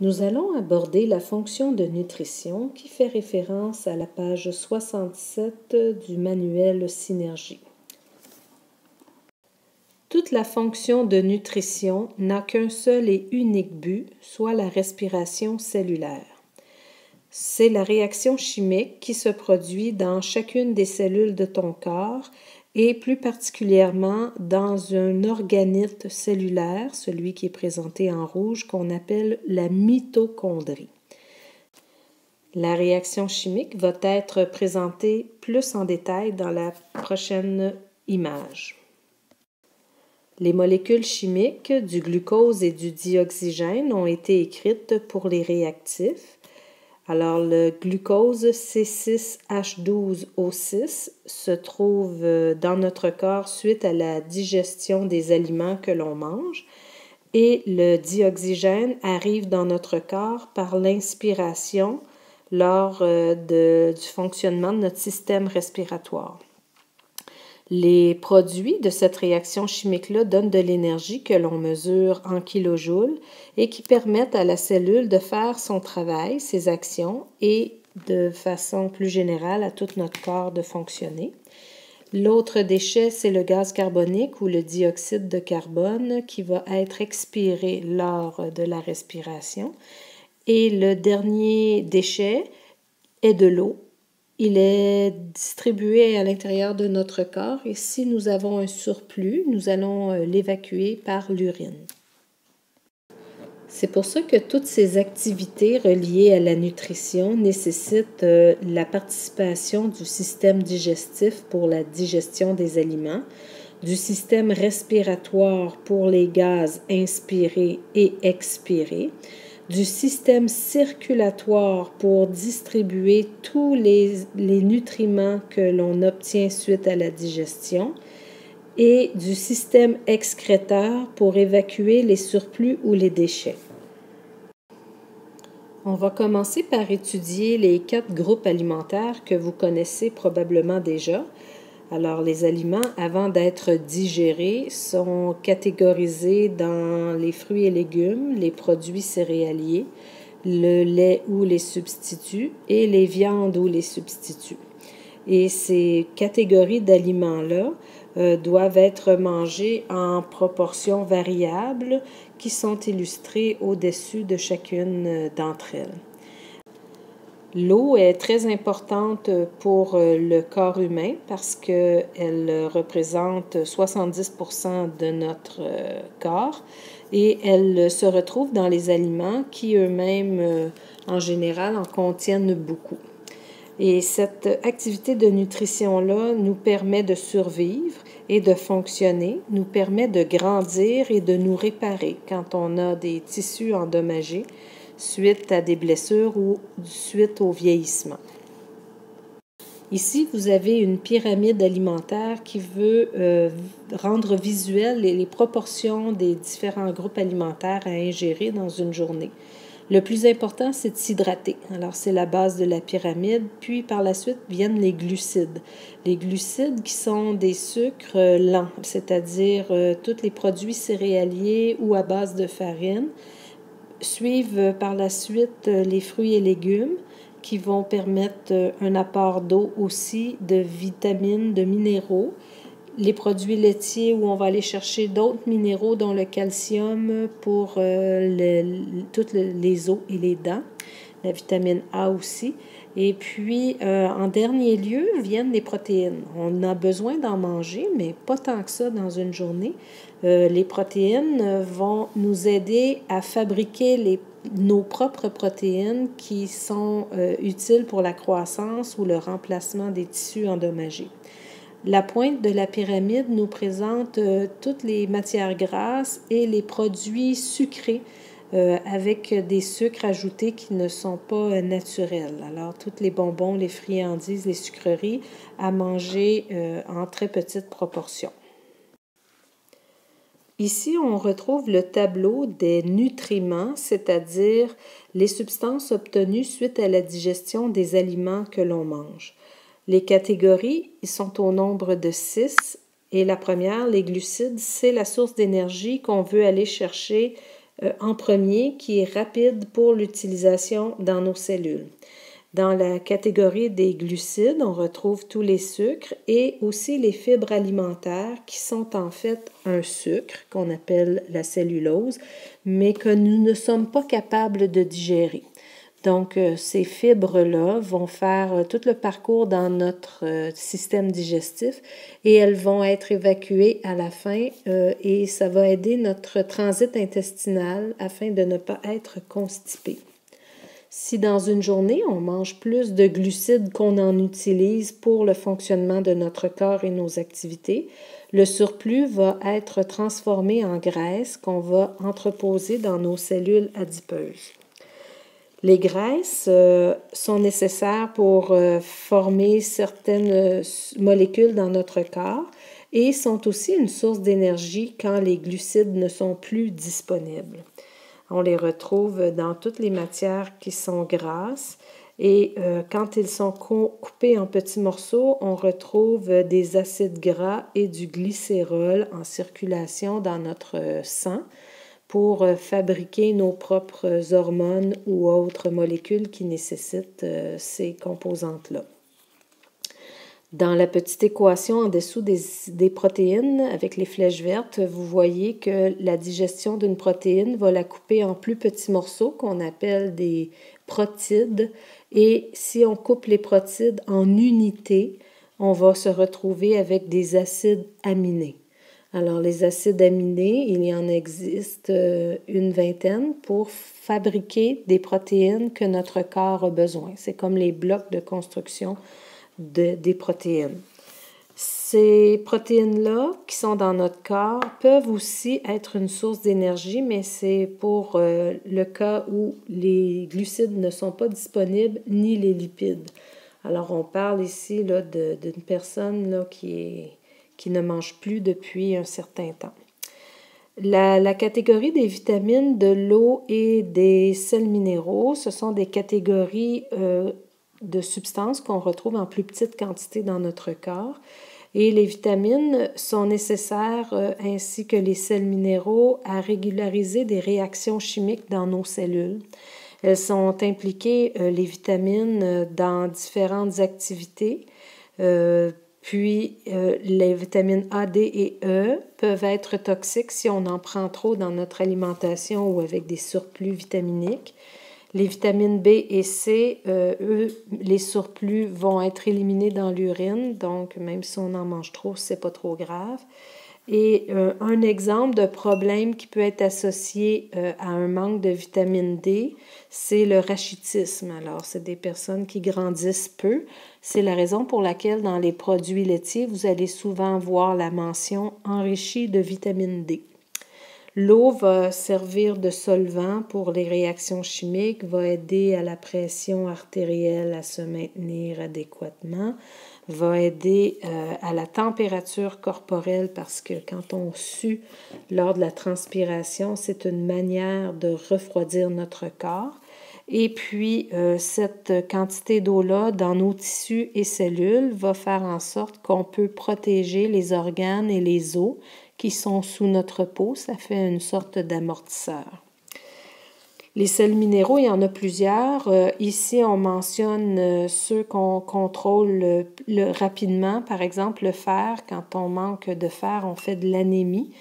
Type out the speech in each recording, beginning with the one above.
Nous allons aborder la fonction de nutrition qui fait référence à la page 67 du manuel Synergie. Toute la fonction de nutrition n'a qu'un seul et unique but, soit la respiration cellulaire. C'est la réaction chimique qui se produit dans chacune des cellules de ton corps et plus particulièrement dans un organite cellulaire, celui qui est présenté en rouge, qu'on appelle la mitochondrie. La réaction chimique va être présentée plus en détail dans la prochaine image. Les molécules chimiques du glucose et du dioxygène ont été écrites pour les réactifs. Alors, le glucose C6H12O6 se trouve dans notre corps suite à la digestion des aliments que l'on mange et le dioxygène arrive dans notre corps par l'inspiration lors du fonctionnement de notre système respiratoire. Les produits de cette réaction chimique-là donnent de l'énergie que l'on mesure en kilojoules et qui permettent à la cellule de faire son travail, ses actions et de façon plus générale à tout notre corps de fonctionner. L'autre déchet, c'est le gaz carbonique ou le dioxyde de carbone qui va être expiré lors de la respiration. Et le dernier déchet est de l'eau. Il est distribué à l'intérieur de notre corps et si nous avons un surplus, nous allons l'évacuer par l'urine. C'est pour ça que toutes ces activités reliées à la nutrition nécessitent la participation du système digestif pour la digestion des aliments, du système respiratoire pour les gaz inspirés et expirés, du système circulatoire pour distribuer tous les nutriments que l'on obtient suite à la digestion et du système excréteur pour évacuer les surplus ou les déchets. On va commencer par étudier les 4 groupes alimentaires que vous connaissez probablement déjà. Alors, les aliments, avant d'être digérés, sont catégorisés dans les fruits et légumes, les produits céréaliers, le lait ou les substituts et les viandes ou les substituts. Et ces catégories d'aliments-là doivent être mangées en proportions variables qui sont illustrées au-dessus de chacune d'entre elles. L'eau est très importante pour le corps humain parce qu'elle représente 70% de notre corps et elle se retrouve dans les aliments qui eux-mêmes, en général, en contiennent beaucoup. Et cette activité de nutrition-là nous permet de survivre et de fonctionner, nous permet de grandir et de nous réparer quand on a des tissus endommagés suite à des blessures ou suite au vieillissement. Ici, vous avez une pyramide alimentaire qui veut rendre visuelles les proportions des différents groupes alimentaires à ingérer dans une journée. Le plus important, c'est de s'hydrater. Alors, c'est la base de la pyramide. Puis, par la suite, viennent les glucides. Les glucides qui sont des sucres lents, c'est-à-dire tous les produits céréaliers ou à base de farine. Suivent par la suite les fruits et légumes qui vont permettre un apport d'eau aussi, de vitamines, de minéraux. Les produits laitiers où on va aller chercher d'autres minéraux dont le calcium pour toutes les os et les dents, la vitamine A aussi. Et puis, en dernier lieu, viennent les protéines. On a besoin d'en manger, mais pas tant que ça dans une journée. Les protéines vont nous aider à fabriquer nos propres protéines qui sont utiles pour la croissance ou le remplacement des tissus endommagés. La pointe de la pyramide nous présente toutes les matières grasses et les produits sucrés avec des sucres ajoutés qui ne sont pas naturels. Alors, tous les bonbons, les friandises, les sucreries à manger en très petites proportions. Ici, on retrouve le tableau des nutriments, c'est-à-dire les substances obtenues suite à la digestion des aliments que l'on mange. Les catégories, ils sont au nombre de 6 et la première, les glucides, c'est la source d'énergie qu'on veut aller chercher en premier qui est rapide pour l'utilisation dans nos cellules. Dans la catégorie des glucides, on retrouve tous les sucres et aussi les fibres alimentaires qui sont en fait un sucre qu'on appelle la cellulose, mais que nous ne sommes pas capables de digérer. Donc, ces fibres-là vont faire tout le parcours dans notre système digestif et elles vont être évacuées à la fin et ça va aider notre transit intestinal afin de ne pas être constipé. Si dans une journée, on mange plus de glucides qu'on en utilise pour le fonctionnement de notre corps et nos activités, le surplus va être transformé en graisse qu'on va entreposer dans nos cellules adipeuses. Les graisses sont nécessaires pour former certaines molécules dans notre corps et sont aussi une source d'énergie quand les glucides ne sont plus disponibles. On les retrouve dans toutes les matières qui sont grasses et quand ils sont coupés en petits morceaux, on retrouve des acides gras et du glycérol en circulation dans notre sang pour fabriquer nos propres hormones ou autres molécules qui nécessitent ces composantes-là. Dans la petite équation en dessous des protéines avec les flèches vertes, vous voyez que la digestion d'une protéine va la couper en plus petits morceaux qu'on appelle des protides. Et si on coupe les protides en unités, on va se retrouver avec des acides aminés. Alors, les acides aminés, il y en existe une vingtaine pour fabriquer des protéines que notre corps a besoin. C'est comme les blocs de construction des protéines. Ces protéines-là qui sont dans notre corps peuvent aussi être une source d'énergie, mais c'est pour le cas où les glucides ne sont pas disponibles ni les lipides. Alors, on parle ici là, d'une personne là, qui ne mange plus depuis un certain temps. La catégorie des vitamines, de l'eau et des sels minéraux, ce sont des catégories de substances qu'on retrouve en plus petite quantité dans notre corps. Et les vitamines sont nécessaires, ainsi que les sels minéraux, à régulariser des réactions chimiques dans nos cellules. Elles sont impliquées, les vitamines, dans différentes activités. Puis, les vitamines A, D et E peuvent être toxiques si on en prend trop dans notre alimentation ou avec des surplus vitaminiques. Les vitamines B et C, eux, les surplus vont être éliminés dans l'urine, donc même si on en mange trop, c'est pas trop grave. Et un exemple de problème qui peut être associé à un manque de vitamine D, c'est le rachitisme. Alors, c'est des personnes qui grandissent peu. C'est la raison pour laquelle dans les produits laitiers, vous allez souvent voir la mention enrichie de vitamine D. L'eau va servir de solvant pour les réactions chimiques, va aider à la pression artérielle à se maintenir adéquatement, va aider à la température corporelle parce que quand on sue lors de la transpiration, c'est une manière de refroidir notre corps. Et puis, cette quantité d'eau-là dans nos tissus et cellules va faire en sorte qu'on peut protéger les organes et les os qui sont sous notre peau. Ça fait une sorte d'amortisseur. Les sels minéraux, il y en a plusieurs. Ici, on mentionne ceux qu'on contrôle rapidement. Par exemple, le fer. Quand on manque de fer, on fait de l'anémie.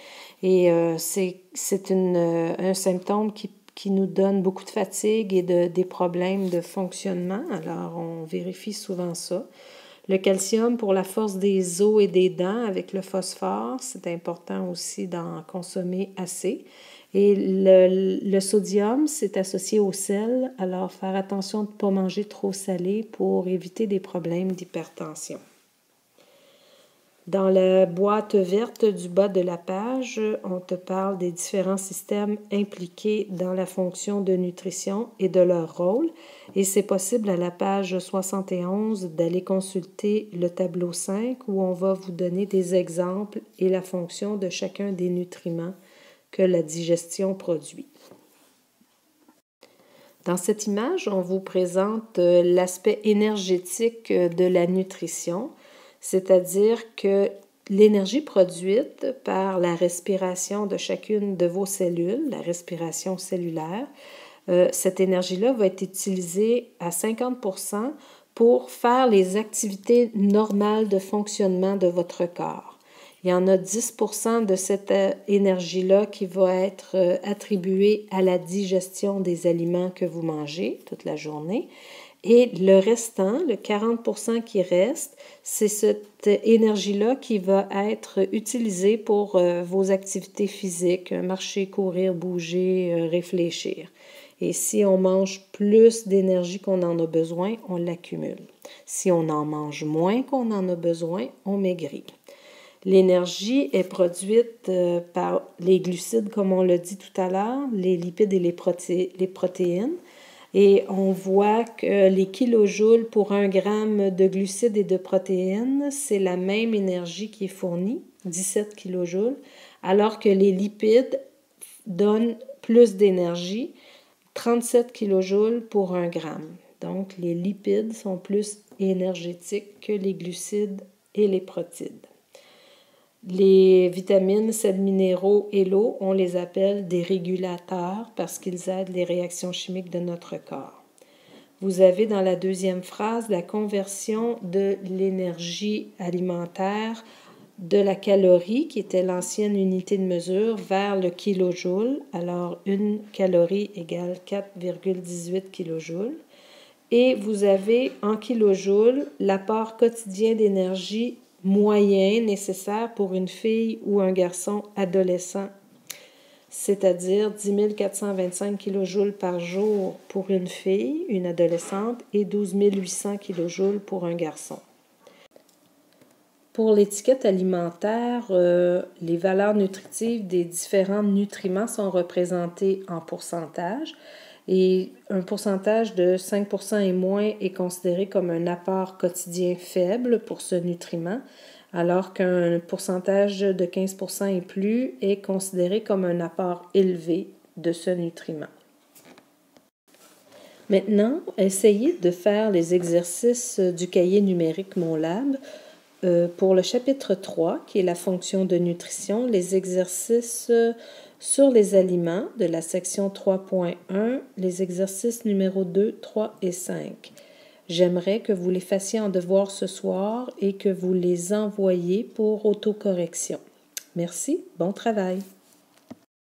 Et c'est un symptôme qui nous donne beaucoup de fatigue et des problèmes de fonctionnement. Alors, on vérifie souvent ça. Le calcium pour la force des os et des dents avec le phosphore, c'est important aussi d'en consommer assez. Et le sodium, c'est associé au sel, alors faire attention de ne pas manger trop salé pour éviter des problèmes d'hypertension. Dans la boîte verte du bas de la page, on te parle des différents systèmes impliqués dans la fonction de nutrition et de leur rôle. Et c'est possible à la page 71 d'aller consulter le tableau 5 où on va vous donner des exemples et la fonction de chacun des nutriments que la digestion produit. Dans cette image, on vous présente l'aspect énergétique de la nutrition. C'est-à-dire que l'énergie produite par la respiration de chacune de vos cellules, la respiration cellulaire, cette énergie-là va être utilisée à 50% pour faire les activités normales de fonctionnement de votre corps. Il y en a 10% de cette énergie-là qui va être attribuée à la digestion des aliments que vous mangez toute la journée. Et le restant, le 40% qui reste, c'est cette énergie-là qui va être utilisée pour vos activités physiques, marcher, courir, bouger, réfléchir. Et si on mange plus d'énergie qu'on en a besoin, on l'accumule. Si on en mange moins qu'on en a besoin, on maigrit. L'énergie est produite par les glucides, comme on l'a dit tout à l'heure, les lipides et les protéines. Et on voit que les kilojoules pour 1 gramme de glucides et de protéines, c'est la même énergie qui est fournie, 17 kilojoules, alors que les lipides donnent plus d'énergie, 37 kilojoules pour 1 gramme. Donc, les lipides sont plus énergétiques que les glucides et les protides. Les vitamines, sels minéraux et l'eau, on les appelle des régulateurs parce qu'ils aident les réactions chimiques de notre corps. Vous avez dans la deuxième phrase la conversion de l'énergie alimentaire de la calorie, qui était l'ancienne unité de mesure, vers le kilojoule. Alors, une calorie égale 4,18 kilojoules. Et vous avez en kilojoules l'apport quotidien d'énergie moyen nécessaire pour une fille ou un garçon adolescent, c'est-à-dire 10 425 kilojoules par jour pour une fille, une adolescente, et 12 800 kilojoules pour un garçon. Pour l'étiquette alimentaire, les valeurs nutritives des différents nutriments sont représentées en pourcentage. Et un pourcentage de 5% et moins est considéré comme un apport quotidien faible pour ce nutriment, alors qu'un pourcentage de 15% et plus est considéré comme un apport élevé de ce nutriment. Maintenant, essayez de faire les exercices du cahier numérique MonLab. Pour le chapitre 3, qui est la fonction de nutrition, les exercices sur les aliments de la section 3.1, les exercices numéro 2, 3 et 5. J'aimerais que vous les fassiez en devoir ce soir et que vous les envoyiez pour autocorrection. Merci, bon travail.